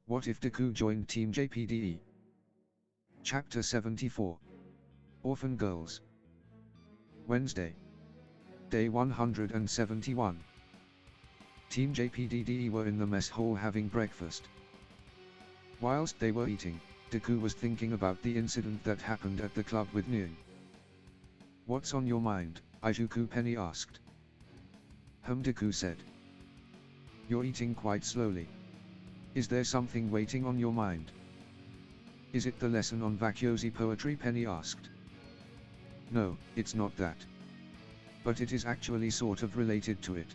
What if Deku joined Team JPDE? Chapter 74. Orphan Girls. Wednesday. Day 171. Team JPDE were in the mess hall having breakfast. Whilst they were eating, Deku was thinking about the incident that happened at the club with Neon. "What's on your mind?" Izuku Penny asked. Deku said. "You're eating quite slowly. Is there something waiting on your mind?" "Is it the lesson on Vakyosi poetry?" Penny asked. "No, it's not that. But it is actually sort of related to it.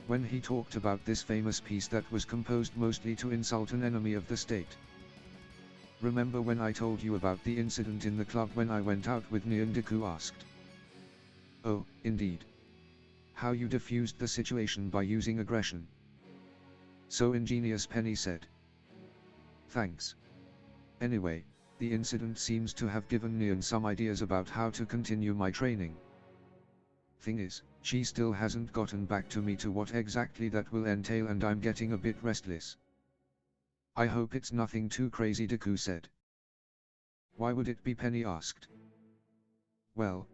When he talked about this famous piece that was composed mostly to insult an enemy of the state. Remember when I told you about the incident in the club when I went out with Neon?" Deku asked. "Oh, indeed. How you diffused the situation by using aggression. So ingenious," Penny said. "Thanks. Anyway, the incident seems to have given Neon some ideas about how to continue my training. Thing is, she still hasn't gotten back to me to what exactly that will entail, and I'm getting a bit restless." "I hope it's nothing too crazy," Deku said. "Why would it be?" Penny asked. "Well,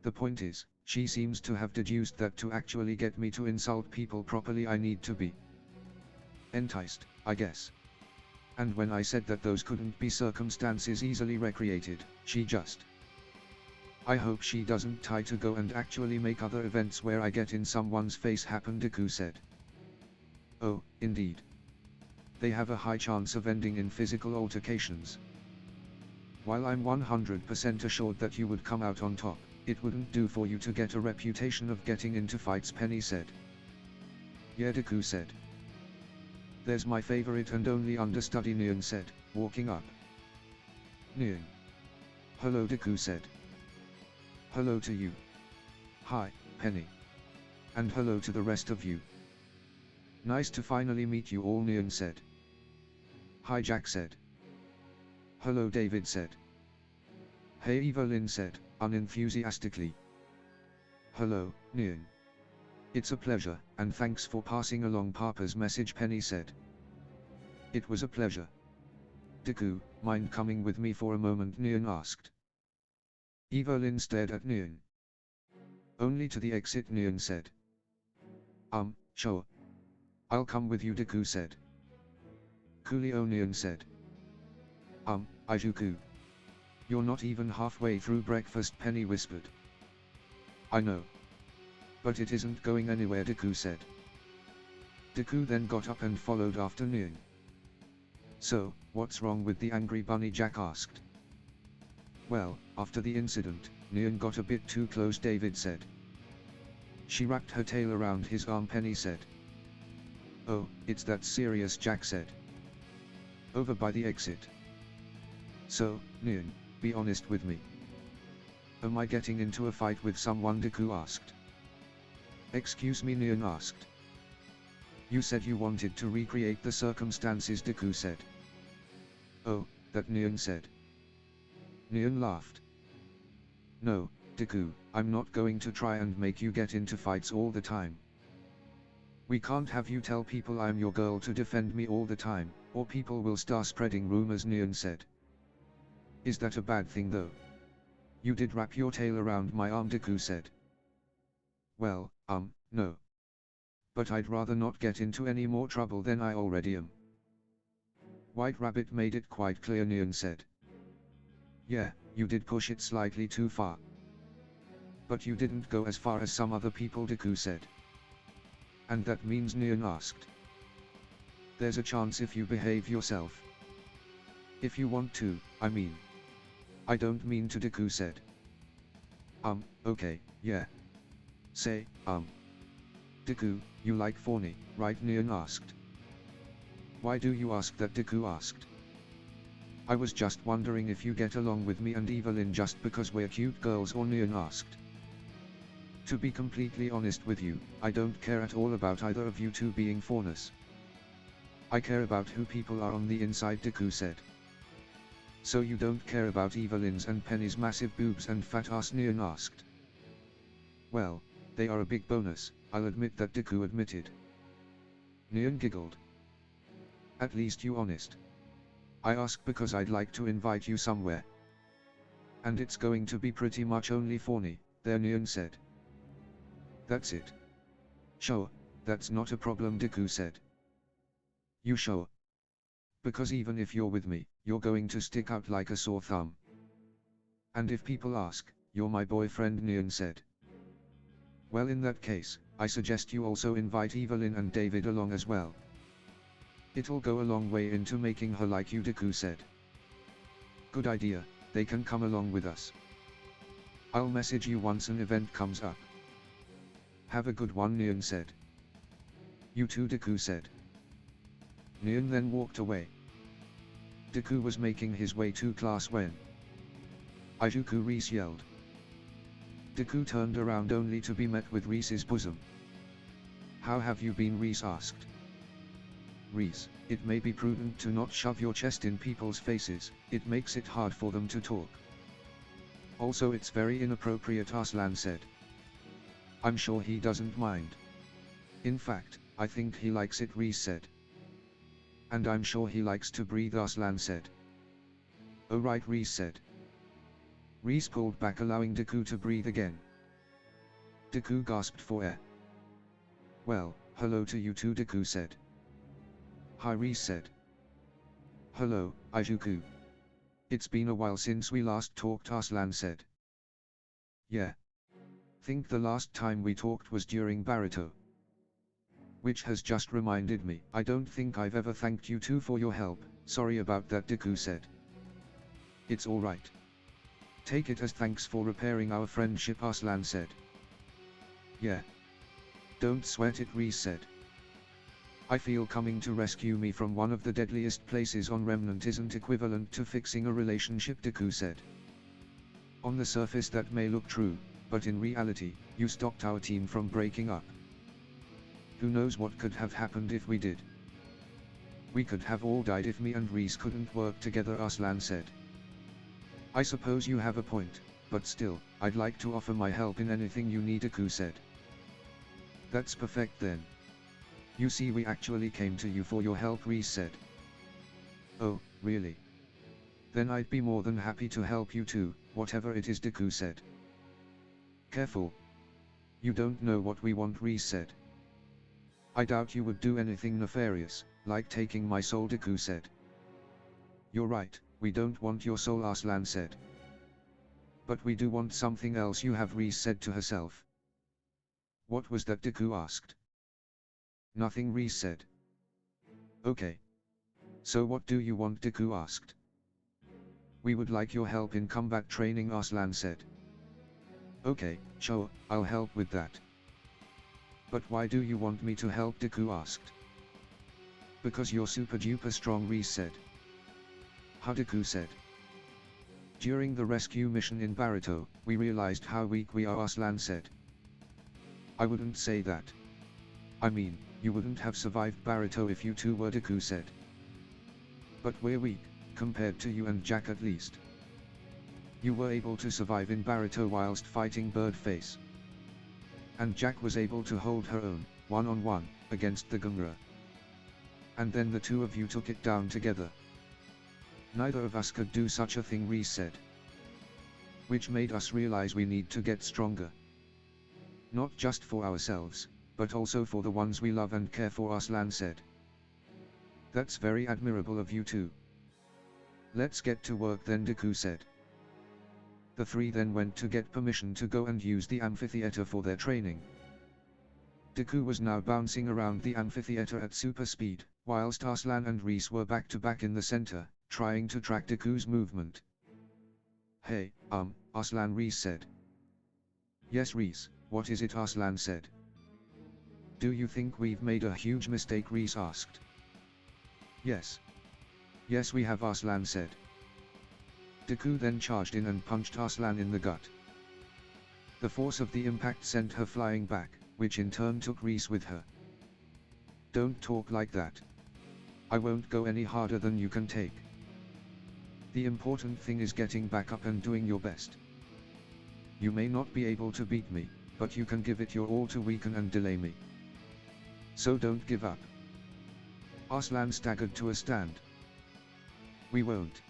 the point is, she seems to have deduced that to actually get me to insult people properly I need to be enticed, I guess. And when I said that those couldn't be circumstances easily recreated, she just... I hope she doesn't try to go and actually make other events where I get in someone's face happen," Deku said. "Oh, indeed. They have a high chance of ending in physical altercations. While I'm 100% assured that you would come out on top, it wouldn't do for you to get a reputation of getting into fights," Penny said. "Yeah," Deku said. "There's my favorite and only understudy," Neon said, walking up. "Neon." "Hello," Deku said. "Hello to you." "Hi, Penny. And hello to the rest of you." "Nice to finally meet you all," Neon said. "Hi," Jack said. "Hello," David said. "Hey," Evelyn said, unenthusiastically. "Hello, Neon. It's a pleasure, and thanks for passing along Papa's message," Penny said. "It was a pleasure." "Deku, mind coming with me for a moment?" Neon asked. Evelyn stared at Neon. "Only to the exit," Neon said. Sure. I'll come with you," Deku said. "Coolio," Neon said. Izuku. You're not even halfway through breakfast," Penny whispered. "I know. But it isn't going anywhere," Deku said. Deku then got up and followed after Neon. "So, what's wrong with the angry bunny?" Jack asked. "Well, after the incident, Neon got a bit too close," David said. "She wrapped her tail around his arm," Penny said. "Oh, it's that serious?" Jack said. Over by the exit. "So, Neon, be honest with me. Am I getting into a fight with someone?" Deku asked. "Excuse me?" Neon asked. "You said you wanted to recreate the circumstances," Deku said. "Oh, that?" Neon said. Neon laughed. "No, Deku, I'm not going to try and make you get into fights all the time. We can't have you tell people I'm your girl to defend me all the time, or people will start spreading rumors," Neon said. "Is that a bad thing though? You did wrap your tail around my arm," Deku said. "Well, no. But I'd rather not get into any more trouble than I already am." "White Rabbit made it quite clear," Neon said. "Yeah, you did push it slightly too far. But you didn't go as far as some other people," Deku said. "And that means?" Neon asked. "There's a chance if you behave yourself. If you want to, I mean. I don't mean to," Deku said. Okay, yeah. Say, Deku, you like Fawny, right?" Neon asked. "Why do you ask that?" Deku asked. "I was just wondering if you get along with me and Evelyn just because we're cute girls," or Neon asked. "To be completely honest with you, I don't care at all about either of you two being fawners. I care about who people are on the inside," Deku said. "So you don't care about Evelyn's and Penny's massive boobs and fat ass?" Neon asked. "Well, they are a big bonus, I'll admit that," Deku admitted. Neon giggled. At least you honest. I ask because I'd like to invite you somewhere. And it's going to be pretty much only funny, there Neon said. That's it. Sure, that's not a problem, Deku said. You sure? Because even if you're with me, you're going to stick out like a sore thumb. And if people ask, you're my boyfriend, Neon said. Well, in that case, I suggest you also invite Evelyn and David along as well. It'll go a long way into making her like you, Deku said. Good idea, they can come along with us. I'll message you once an event comes up. Have a good one, Neon said. You too, Deku said. Neon then walked away. Deku was making his way to class when Ijuku Reese yelled. Deku turned around only to be met with Reese's bosom. How have you been? Reese asked. Reese, it may be prudent to not shove your chest in people's faces, it makes it hard for them to talk. Also it's very inappropriate, Aslan said. I'm sure he doesn't mind. In fact, I think he likes it, Reese said. And I'm sure he likes to breathe, Aslan said. Oh right, Reese said. Reese pulled back, allowing Deku to breathe again. Deku gasped for air. Well, hello to you too, Deku said. Hi, Reese said. Hello, Ijuku. It's been a while since we last talked, Aslan said. Yeah. Think the last time we talked was during Baruto. Which has just reminded me, I don't think I've ever thanked you two for your help, sorry about that, Deku said. It's alright. Take it as thanks for repairing our friendship, Aslan said. Yeah. Don't sweat it, Reese said. I feel coming to rescue me from one of the deadliest places on Remnant isn't equivalent to fixing a relationship, Deku said. On the surface that may look true, but in reality, you stopped our team from breaking up. Who knows what could have happened if we did? We could have all died if me and Reese couldn't work together, Aslan said. I suppose you have a point, but still, I'd like to offer my help in anything you need, Deku said. That's perfect then. You see, we actually came to you for your help, Reese said. Oh, really? Then I'd be more than happy to help you too, whatever it is, Deku said. Careful. You don't know what we want, Reese said. I doubt you would do anything nefarious, like taking my soul, Deku said. You're right, we don't want your soul, Aslan said. But we do want something else you have, Reese said to herself. What was that, Deku asked. Nothing, Reese said. Okay. So what do you want, Deku asked. We would like your help in combat training, Aslan said. Okay, sure, I'll help with that. But why do you want me to help, Deku asked. Because you're super duper strong, Reese said. How, Deku said. During the rescue mission in Baruto, we realized how weak we are, Aslan said. I wouldn't say that. I mean, you wouldn't have survived Baruto if you two were, Deku said. But we're weak, compared to you and Jack at least. You were able to survive in Baruto whilst fighting Birdface. And Jack was able to hold her own, one-on-one, against the Gunra. And then the two of you took it down together. Neither of us could do such a thing, Reese said. Which made us realize we need to get stronger. Not just for ourselves, but also for the ones we love and care for, Aslan said. That's very admirable of you too. Let's get to work then, Deku said. The three then went to get permission to go and use the amphitheater for their training. Deku was now bouncing around the amphitheater at super speed, whilst Aslan and Reese were back to back in the center, trying to track Deku's movement. Hey, Aslan, Reese said. Yes, Reese, what is it, Aslan said. Do you think we've made a huge mistake, Reese asked. Yes. Yes, we have, Aslan said. Deku then charged in and punched Aslan in the gut. The force of the impact sent her flying back, which in turn took Reese with her. Don't talk like that. I won't go any harder than you can take. The important thing is getting back up and doing your best. You may not be able to beat me, but you can give it your all to weaken and delay me. So don't give up. Aslan staggered to a stand. We won't.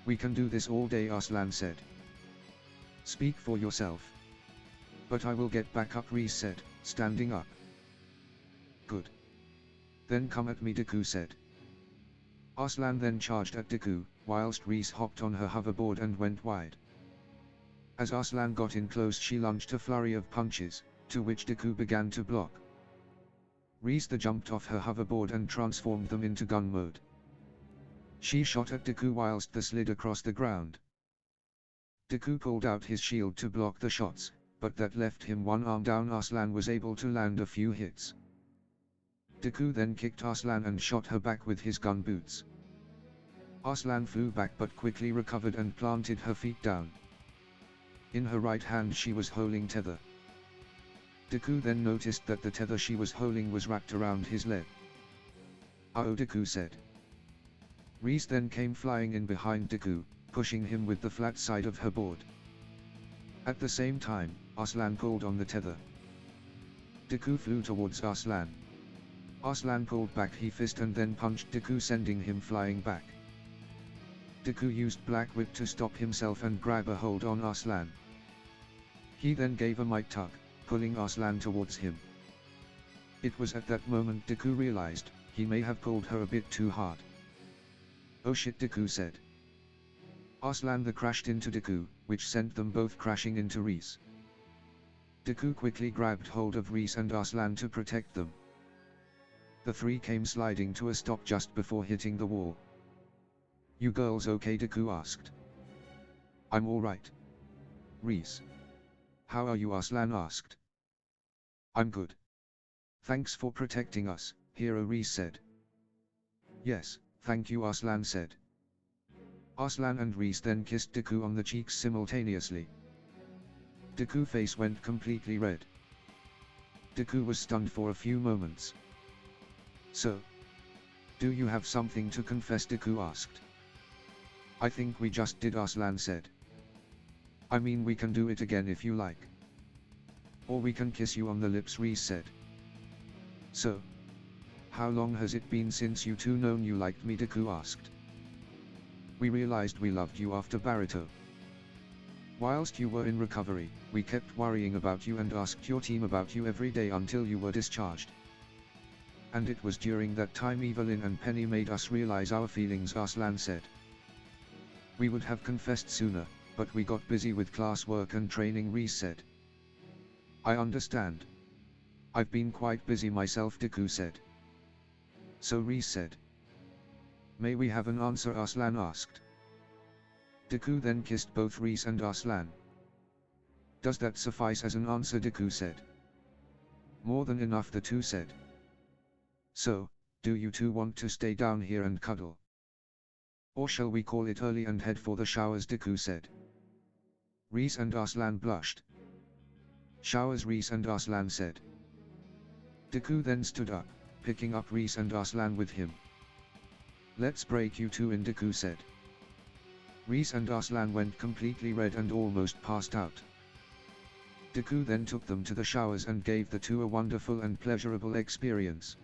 We can do this all day, Aslan said. Speak for yourself. But I will get back up, Reese said, standing up. Good. Then come at me, Deku said. Aslan then charged at Deku, whilst Reese hopped on her hoverboard and went wide. As Aslan got in close, she launched a flurry of punches, to which Deku began to block. Reese jumped off her hoverboard and transformed them into gun mode. She shot at Deku whilst they slid across the ground. Deku pulled out his shield to block the shots, but that left him one arm down. Aslan was able to land a few hits. Deku then kicked Aslan and shot her back with his gun boots. Aslan flew back but quickly recovered and planted her feet down. In her right hand she was holding tether. Deku then noticed that the tether she was holding was wrapped around his leg. "Oh," Deku said. Reese then came flying in behind Deku, pushing him with the flat side of her board. At the same time, Aslan pulled on the tether. Deku flew towards Aslan. Aslan pulled back his fist and then punched Deku, sending him flying back. Deku used Black Whip to stop himself and grab a hold on Aslan. He then gave a might tug, pulling Aslan towards him. It was at that moment Deku realized, he may have pulled her a bit too hard. "Oh shit," Deku said. Aslan crashed into Deku, which sent them both crashing into Reese. Deku quickly grabbed hold of Reese and Aslan to protect them. The three came sliding to a stop just before hitting the wall. "You girls okay?" Deku asked. "I'm alright." "Reese. How are you?" Aslan asked. "I'm good. Thanks for protecting us, hero," Reese said. "Yes, thank you," Aslan said. Aslan and Reese then kissed Deku on the cheeks simultaneously. Deku's face went completely red. Deku was stunned for a few moments. "So, do you have something to confess?" Deku asked. "I think we just did," Aslan said. "I mean, we can do it again if you like. Or we can kiss you on the lips," Reese said. "So, how long has it been since you two known you liked me?" Deku asked. "We realized we loved you after Baruto. Whilst you were in recovery, we kept worrying about you and asked your team about you every day until you were discharged. And it was during that time Evelyn and Penny made us realize our feelings," Aslan said. "We would have confessed sooner, but we got busy with classwork and training," Reese said. "I understand. I've been quite busy myself," Deku said. "So," Reese said. "May we have an answer?" Aslan asked. Deku then kissed both Reese and Aslan. "Does that suffice as an answer?" Deku said. "More than enough," the two said. "So, do you two want to stay down here and cuddle? Or shall we call it early and head for the showers?" Deku said. Reese and Aslan blushed. "Showers," Reese and Aslan said. Deku then stood up, picking up Reese and Aslan with him. "Let's break you two in," Deku said. Reese and Aslan went completely red and almost passed out. Deku then took them to the showers and gave the two a wonderful and pleasurable experience.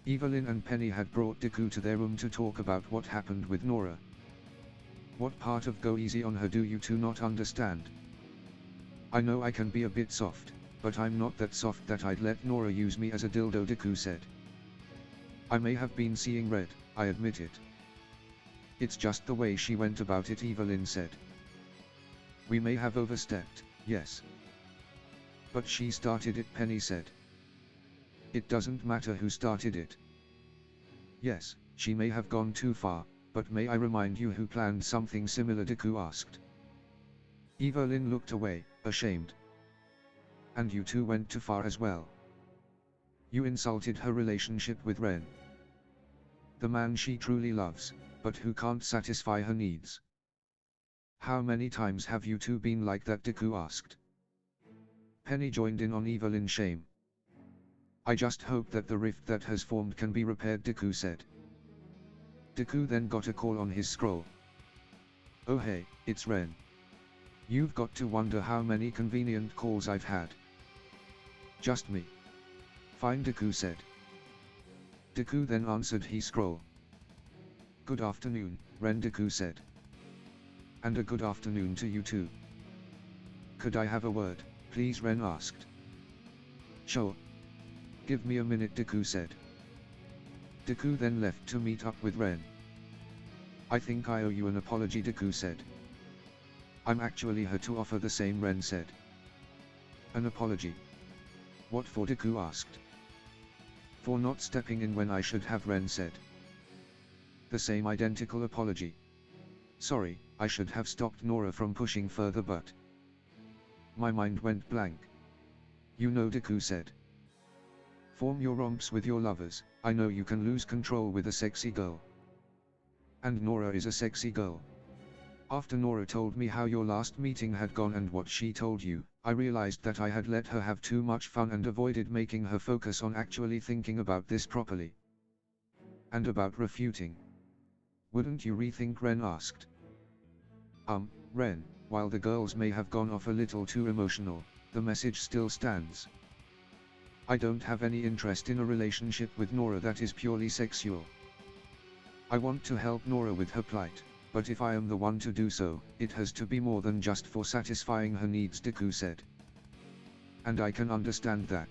Evelyn and Penny had brought Deku to their room to talk about what happened with Nora. "What part of go easy on her do you two not understand? I know I can be a bit soft, but I'm not that soft that I'd let Nora use me as a dildo," Deku said. "I may have been seeing red, I admit it. It's just the way she went about it," Evelyn said. "We may have overstepped, yes. But she started it," Penny said. "It doesn't matter who started it. Yes, she may have gone too far, but may I remind you who planned something similar?" Deku asked. Evelyn looked away, ashamed. "And you two went too far as well. You insulted her relationship with Ren. The man she truly loves, but who can't satisfy her needs. How many times have you two been like that?" Deku asked. Penny joined in on Evelyn's shame. "I just hope that the rift that has formed can be repaired," Deku said. Deku then got a call on his scroll. "Oh hey, it's Ren. You've got to wonder how many convenient calls I've had." "Just me." "Fine," Deku said. Deku then answered he scroll. Good afternoon, Ren, Deku said. And a good afternoon to you too. Could I have a word, please, Ren asked. Sure. Give me a minute, Deku said. Deku then left to meet up with Ren. I think I owe you an apology, Deku said. I'm actually here to offer the same, Ren said. An apology? What for, Deku asked. For not stepping in when I should have, Ren said. The same identical apology. Sorry, I should have stopped Nora from pushing further, but... My mind went blank. You know, Deku said. Form your romps with your lovers, I know you can lose control with a sexy girl. And Nora is a sexy girl. After Nora told me how your last meeting had gone and what she told you, I realized that I had let her have too much fun and avoided making her focus on actually thinking about this properly. And about refuting. Wouldn't you rethink, Ren asked. Ren, while the girls may have gone off a little too emotional, the message still stands. I don't have any interest in a relationship with Nora that is purely sexual. I want to help Nora with her plight, but if I am the one to do so, it has to be more than just for satisfying her needs, Deku said. And I can understand that.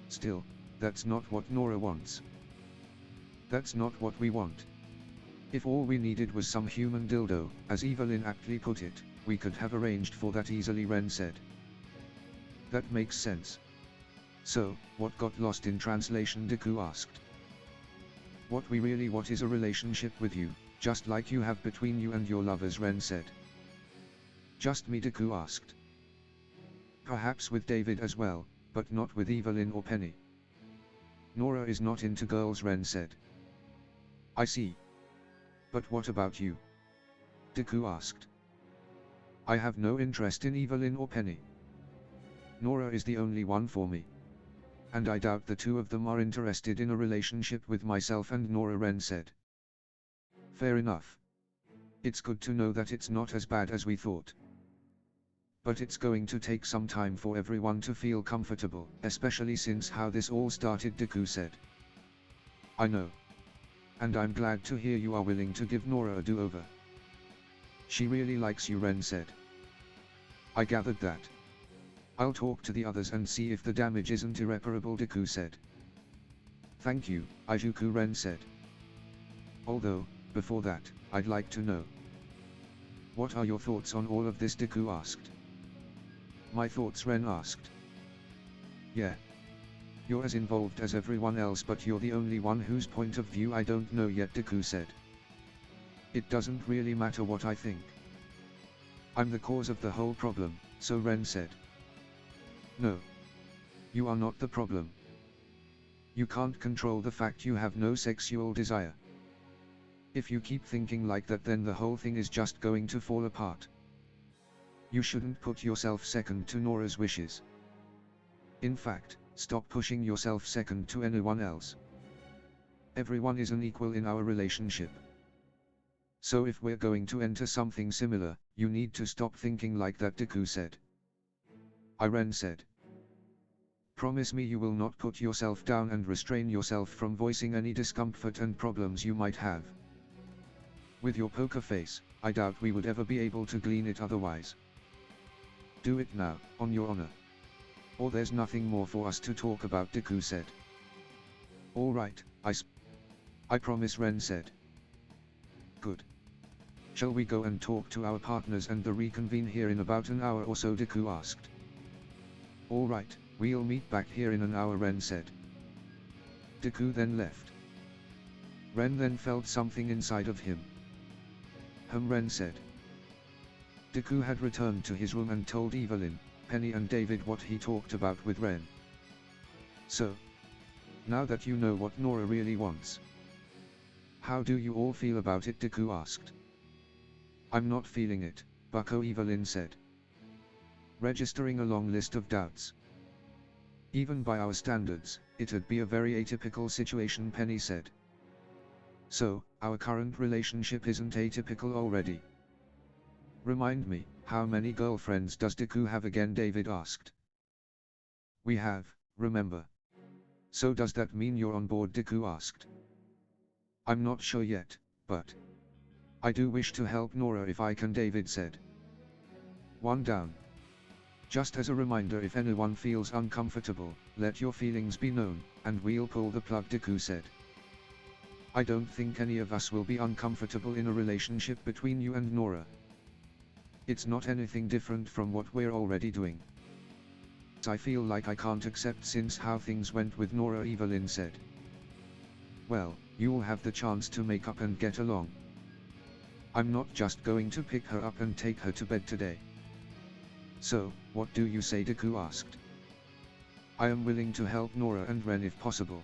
Still, that's not what Nora wants. That's not what we want. If all we needed was some human dildo, as Evelyn aptly put it, we could have arranged for that easily, Ren said. That makes sense. So, what got lost in translation, Deku asked. What we really want is a relationship with you, just like you have between you and your lovers, Ren said. Just me, Deku asked. Perhaps with David as well, but not with Evelyn or Penny. Nora is not into girls, Ren said. I see. But what about you? Deku asked. I have no interest in Evelyn or Penny. Nora is the only one for me. And I doubt the two of them are interested in a relationship with myself and Nora, Ren said. Fair enough. It's good to know that it's not as bad as we thought. But it's going to take some time for everyone to feel comfortable, especially since how this all started, Deku said. I know. And I'm glad to hear you are willing to give Nora a do-over. She really likes you, Ren said. I gathered that. I'll talk to the others and see if the damage isn't irreparable, Deku said. Thank you, Izuku, Ren said. Although, before that, I'd like to know. What are your thoughts on all of this, Deku asked. My thoughts, Ren asked. Yeah. You're as involved as everyone else, but you're the only one whose point of view I don't know yet, Deku said. It doesn't really matter what I think. I'm the cause of the whole problem, so Ren said. No. You are not the problem. You can't control the fact you have no sexual desire. If you keep thinking like that, then the whole thing is just going to fall apart. You shouldn't put yourself second to Nora's wishes. In fact, stop pushing yourself second to anyone else. Everyone is an equal in our relationship. So if we're going to enter something similar, you need to stop thinking like that, Deku said. Ren said. Promise me you will not put yourself down and restrain yourself from voicing any discomfort and problems you might have. With your poker face, I doubt we would ever be able to glean it otherwise. Do it now, on your honor. Or there's nothing more for us to talk about, Deku said. Alright, I promise, Ren said. Good. Shall we go and talk to our partners and reconvene here in about an hour or so, Deku asked. Alright, we'll meet back here in an hour, Ren said. Deku then left. Ren then felt something inside of him. Ren said. Deku had returned to his room and told Evelyn, Penny and David what he talked about with Ren. So, now that you know what Nora really wants, how do you all feel about it, Deku asked. I'm not feeling it, bucko, Evelyn said, registering a long list of doubts. Even by our standards, it'd be a very atypical situation, Penny said. So, our current relationship isn't atypical already? Remind me, how many girlfriends does Deku have again, David asked. We have, remember. So does that mean you're on board? Deku asked. I'm not sure yet, but I do wish to help Nora if I can, David said. One down. Just as a reminder, if anyone feels uncomfortable, let your feelings be known, and we'll pull the plug, Deku said. I don't think any of us will be uncomfortable in a relationship between you and Nora. It's not anything different from what we're already doing. I feel like I can't accept since how things went with Nora, Evelyn said. Well, you'll have the chance to make up and get along. I'm not just going to pick her up and take her to bed today. So, what do you say? Deku asked. I am willing to help Nora and Ren if possible.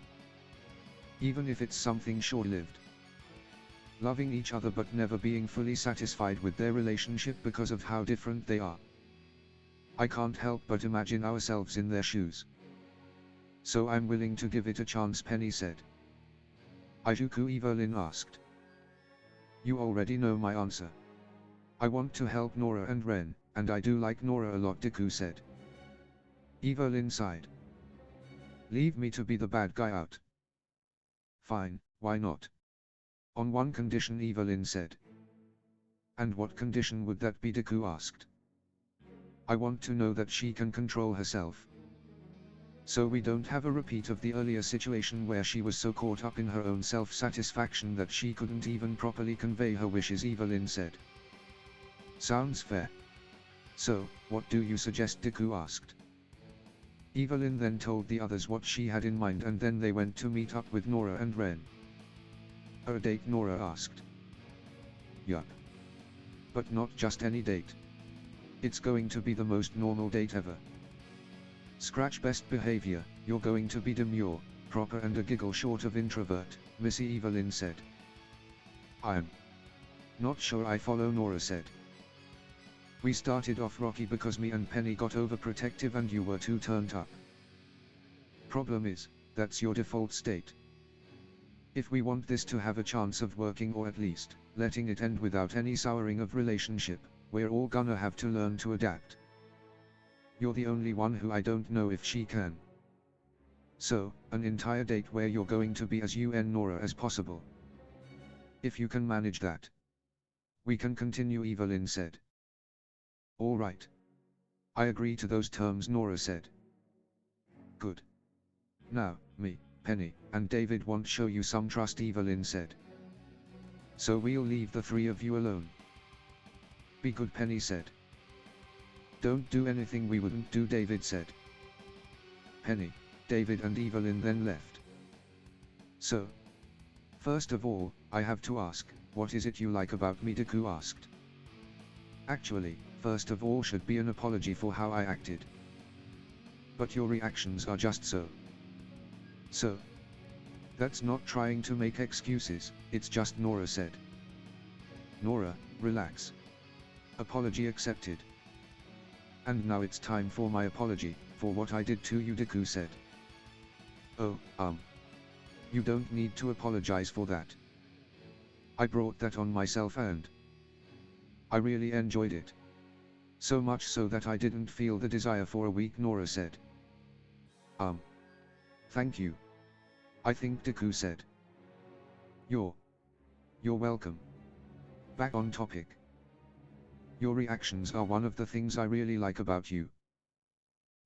Even if it's something short-lived. Loving each other but never being fully satisfied with their relationship because of how different they are. I can't help but imagine ourselves in their shoes. So I'm willing to give it a chance, Penny said. Ijuku, Evelyn asked. You already know my answer. I want to help Nora and Ren, and I do like Nora a lot, Deku said. Evelyn sighed. Leave me to be the bad guy out. Fine, why not? On one condition, Evelyn said. And what condition would that be? Deku asked. I want to know that she can control herself. So we don't have a repeat of the earlier situation where she was so caught up in her own self-satisfaction that she couldn't even properly convey her wishes, Evelyn said. Sounds fair. So, what do you suggest? Deku asked. Evelyn then told the others what she had in mind, and then they went to meet up with Nora and Ren. A date? Nora asked. Yup. But not just any date. It's going to be the most normal date ever. Scratch best behavior, you're going to be demure, proper and a giggle short of introvert, Missy, Evelyn said. I'm not sure I follow, Nora said. We started off rocky because me and Penny got overprotective and you were too turned up. Problem is, that's your default state. If we want this to have a chance of working, or at least, letting it end without any souring of relationship, we're all gonna have to learn to adapt. You're the only one who I don't know if she can. So, an entire date where you're going to be as you and Nora as possible. If you can manage that, we can continue, Evelyn said. Alright. I agree to those terms, Nora said. Good. Now, me, Penny, and David want show you some trust, Evelyn said. So we'll leave the three of you alone. Be good, Penny said. Don't do anything we wouldn't do, David said. Penny, David and Evelyn then left. So, first of all, I have to ask, what is it you like about me? Deku asked. Actually, first of all should be an apology for how I acted. But your reactions are just so. So. That's not trying to make excuses, it's just, Nora said. Nora, relax. Apology accepted. And now it's time for my apology, for what I did to you, Deku said. Oh, you don't need to apologize for that. I brought that on myself and I really enjoyed it. So much so that I didn't feel the desire for a week, Nora said. Thank you. I think, Deku said. You're welcome. Back on topic. Your reactions are one of the things I really like about you.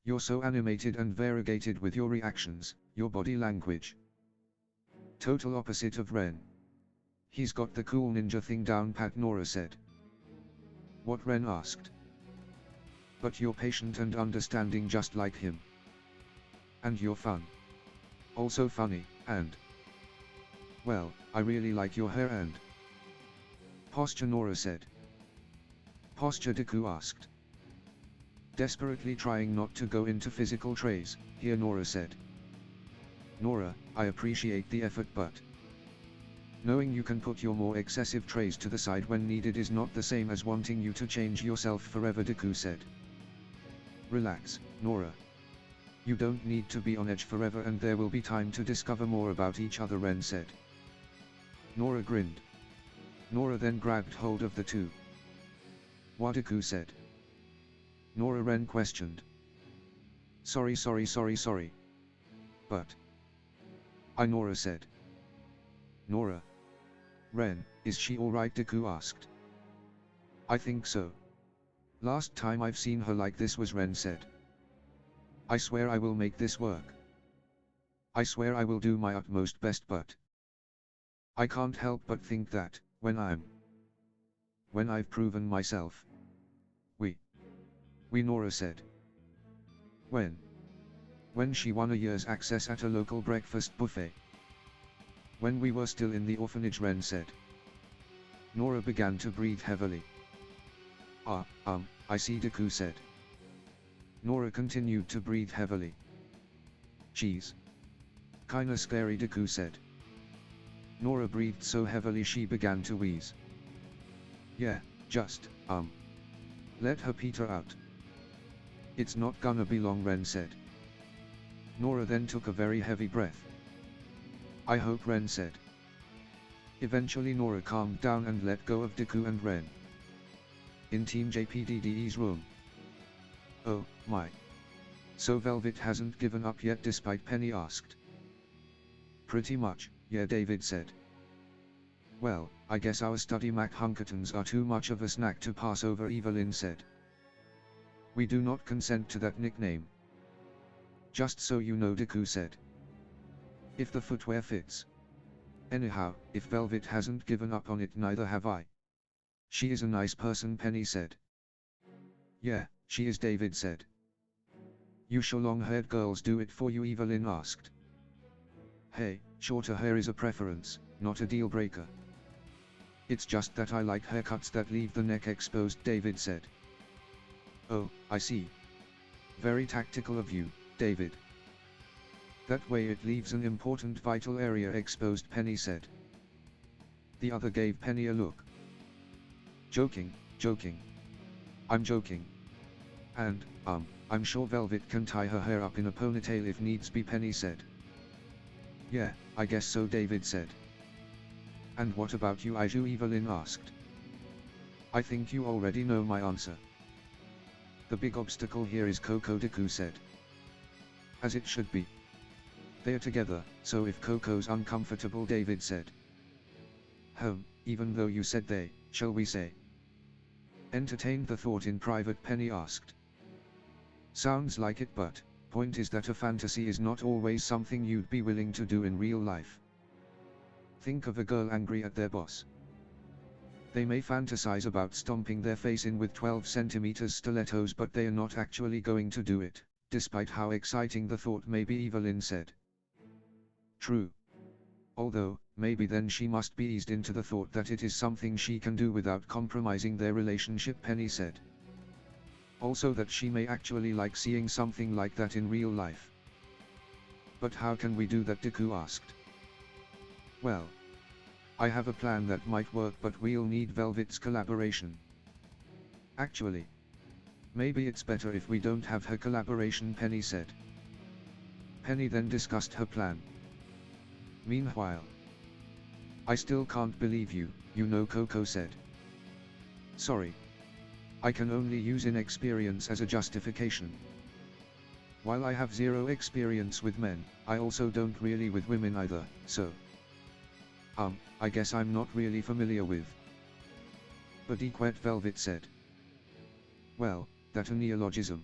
You're so animated and variegated with your reactions, your body language. Total opposite of Ren. He's got the cool ninja thing down pat, Nora said. What? Ren asked. But you're patient and understanding just like him. And you're fun. Also funny, and well, I really like your hair and posture, Nora said. Posture? Deku asked. Desperately trying not to go into physical trays, here, Nora said. Nora, I appreciate the effort, but knowing you can put your more excessive trays to the side when needed is not the same as wanting you to change yourself forever, Deku said. Relax, Nora. You don't need to be on edge forever, and there will be time to discover more about each other, Ren said. Nora grinned. Nora then grabbed hold of the two. What? Deku said. Nora, Ren questioned. Sorry. But Nora said. Nora? Ren, is she alright? Deku asked. I think so. Last time I've seen her like this was Ren said. I swear I will make this work. I swear I will do my utmost best, but I can't help but think that, when I've proven myself. We Nora said. When she won a year's access at a local breakfast buffet. When we were still in the orphanage, Ren said. Nora began to breathe heavily. I see, Deku said. Nora continued to breathe heavily. Geez. Kinda scary, Deku said. Nora breathed so heavily she began to wheeze. Yeah, just, let her peter out. It's not gonna be long, Ren said. Nora then took a very heavy breath. I hope, Ren said. Eventually Nora calmed down and let go of Deku and Ren. In Team JPDDE's room. Oh, my. So Velvet hasn't given up yet despite Penny asked. Pretty much, yeah, David said. Well, I guess our study Mac Hunkertons are too much of a snack to pass over, Evelyn said. We do not consent to that nickname. Just so you know, Deku said. If the footwear fits. Anyhow, if Velvet hasn't given up on it, neither have I. She is a nice person, Penny said. Yeah, she is, David said. You sure long-haired girls do it for you, Evelyn asked. Hey, shorter hair is a preference, not a deal-breaker. It's just that I like haircuts that leave the neck exposed, David said. Oh, I see. Very tactical of you, David. That way it leaves an important vital area exposed, Penny said. The other gave Penny a look. Joking. I'm joking. And, I'm sure Velvet can tie her hair up in a ponytail if needs be, Penny said. Yeah, I guess so, David said. And what about you, Aiju? Evelyn asked. I think you already know my answer. The big obstacle here is Coco, Deku said. As it should be. They're together, so if Coco's uncomfortable, David said. Even though you said they, shall we say? Entertained the thought in private, Penny asked. Sounds like it, but, point is that a fantasy is not always something you'd be willing to do in real life. Think of a girl angry at their boss. They may fantasize about stomping their face in with 12 cm stilettos, but they are not actually going to do it, despite how exciting the thought may be, Evelyn said. True. Although, maybe then she must be eased into the thought that it is something she can do without compromising their relationship, Penny said. Also that she may actually like seeing something like that in real life. But how can we do that, Deku asked. Well, I have a plan that might work, but we'll need Velvet's collaboration. Actually, maybe it's better if we don't have her collaboration, Penny said. Penny then discussed her plan. Meanwhile, I still can't believe you, Coco said. Sorry. I can only use inexperience as a justification. While I have zero experience with men, I also don't really with women either, so. I guess I'm not really familiar with. Adequate, Velvet said. Well, that a neologism.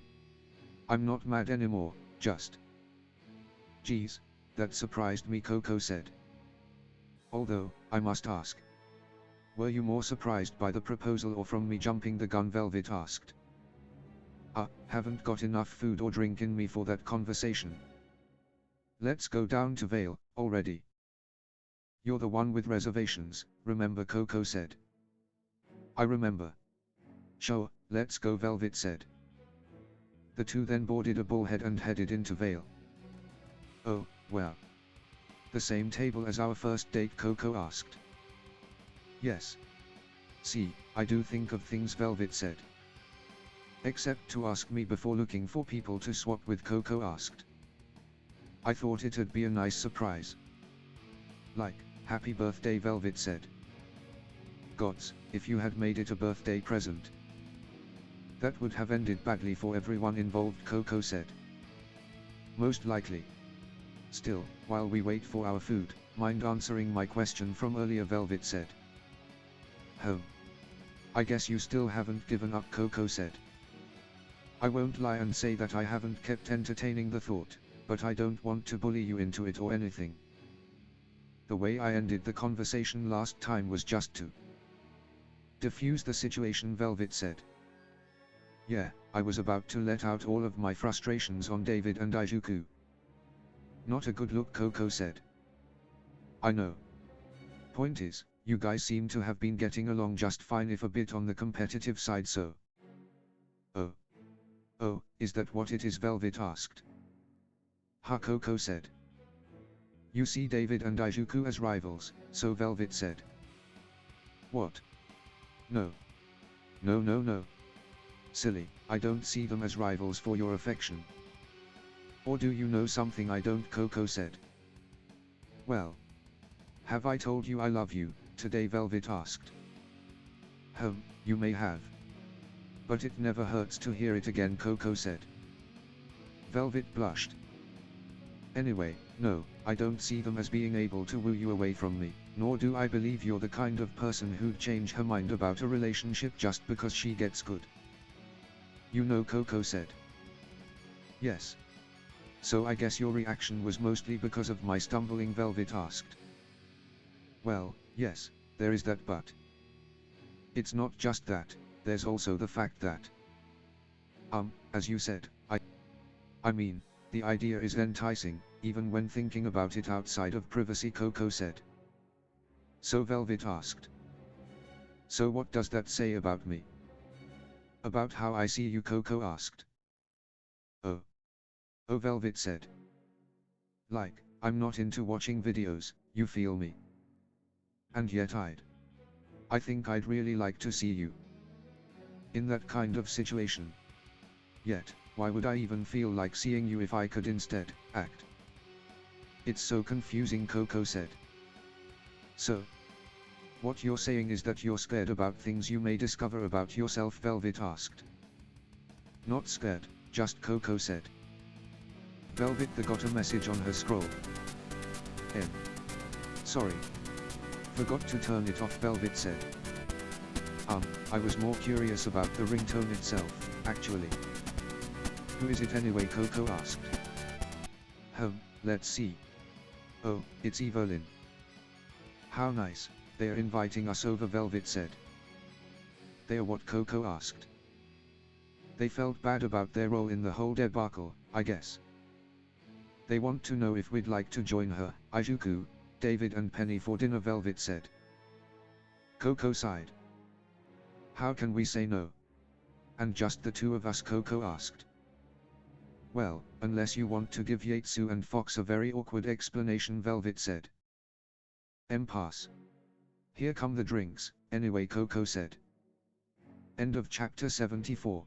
I'm not mad anymore, just. Geez, that surprised me, Coco said. Although, I must ask. Were you more surprised by the proposal or from me jumping the gun, Velvet asked. Haven't got enough food or drink in me for that conversation. Let's go down to Vale, already. You're the one with reservations, remember, Coco said. I remember. Sure, let's go, Velvet said. The two then boarded a bullhead and headed into Vale. Oh, well. The same table as our first date, Coco asked. Yes. See, I do think of things, Velvet said. Except to ask me before looking for people to swap with, Coco asked. I thought it'd be a nice surprise. Like, happy birthday, Velvet said. Gods, if you had made it a birthday present. That would have ended badly for everyone involved, Coco said. Most likely. Still, While we wait for our food, mind answering my question from earlier, Velvet said. Home. I guess you still haven't given up, Coco said. I won't lie and say that I haven't kept entertaining the thought, but I don't want to bully you into it or anything. The way I ended the conversation last time was just to diffuse the situation, Velvet said. Yeah, I was about to let out all of my frustrations on David and Izuku. Not a good look, Coco said. I know. Point is, you guys seem to have been getting along just fine, if a bit on the competitive side, so. Oh, is that what it is? Velvet asked. Ha, Coco said. You see David and Izuku as rivals, so Velvet said. What? No. No. Silly, I don't see them as rivals for your affection. Or do you know something I don't? Coco said. Well. Have I told you I love you, today? Velvet asked. You may have. But it never hurts to hear it again, Coco said. Velvet blushed. Anyway, no, I don't see them as being able to woo you away from me, nor do I believe you're the kind of person who'd change her mind about a relationship just because she gets good. You know, Coco said. Yes. So I guess your reaction was mostly because of my stumbling? Velvet asked. Well, yes, there is that, but it's not just that, there's also the fact that, as you said, I mean, the idea is enticing, even when thinking about it outside of privacy, Coco said. So Velvet asked. So what does that say about me? About how I see you? Coco asked. Oh, Velvet said. Like, I'm not into watching videos, you feel me? And yet I think I'd really like to see you in that kind of situation. Yet, why would I even feel like seeing you if I could instead act? It's so confusing, Coco said. So, what you're saying is that you're scared about things you may discover about yourself? Velvet asked. Not scared, just, Coco said. Velvet got a message on her scroll. Sorry. Forgot to turn it off, Velvet said. I was more curious about the ringtone itself, actually. Who is it anyway? Coco asked. Let's see. Oh, it's Evelyn. How nice, they're inviting us over, Velvet said. They're what? Coco asked. They felt bad about their role in the whole debacle, I guess. They want to know if we'd like to join her, Izuku, David and Penny for dinner, Velvet said. Coco sighed. How can we say no? And just the two of us? Coco asked. Well, unless you want to give Yatesu and Fox a very awkward explanation, Velvet said. Pass. Here come the drinks, anyway, Coco said. End of chapter 74.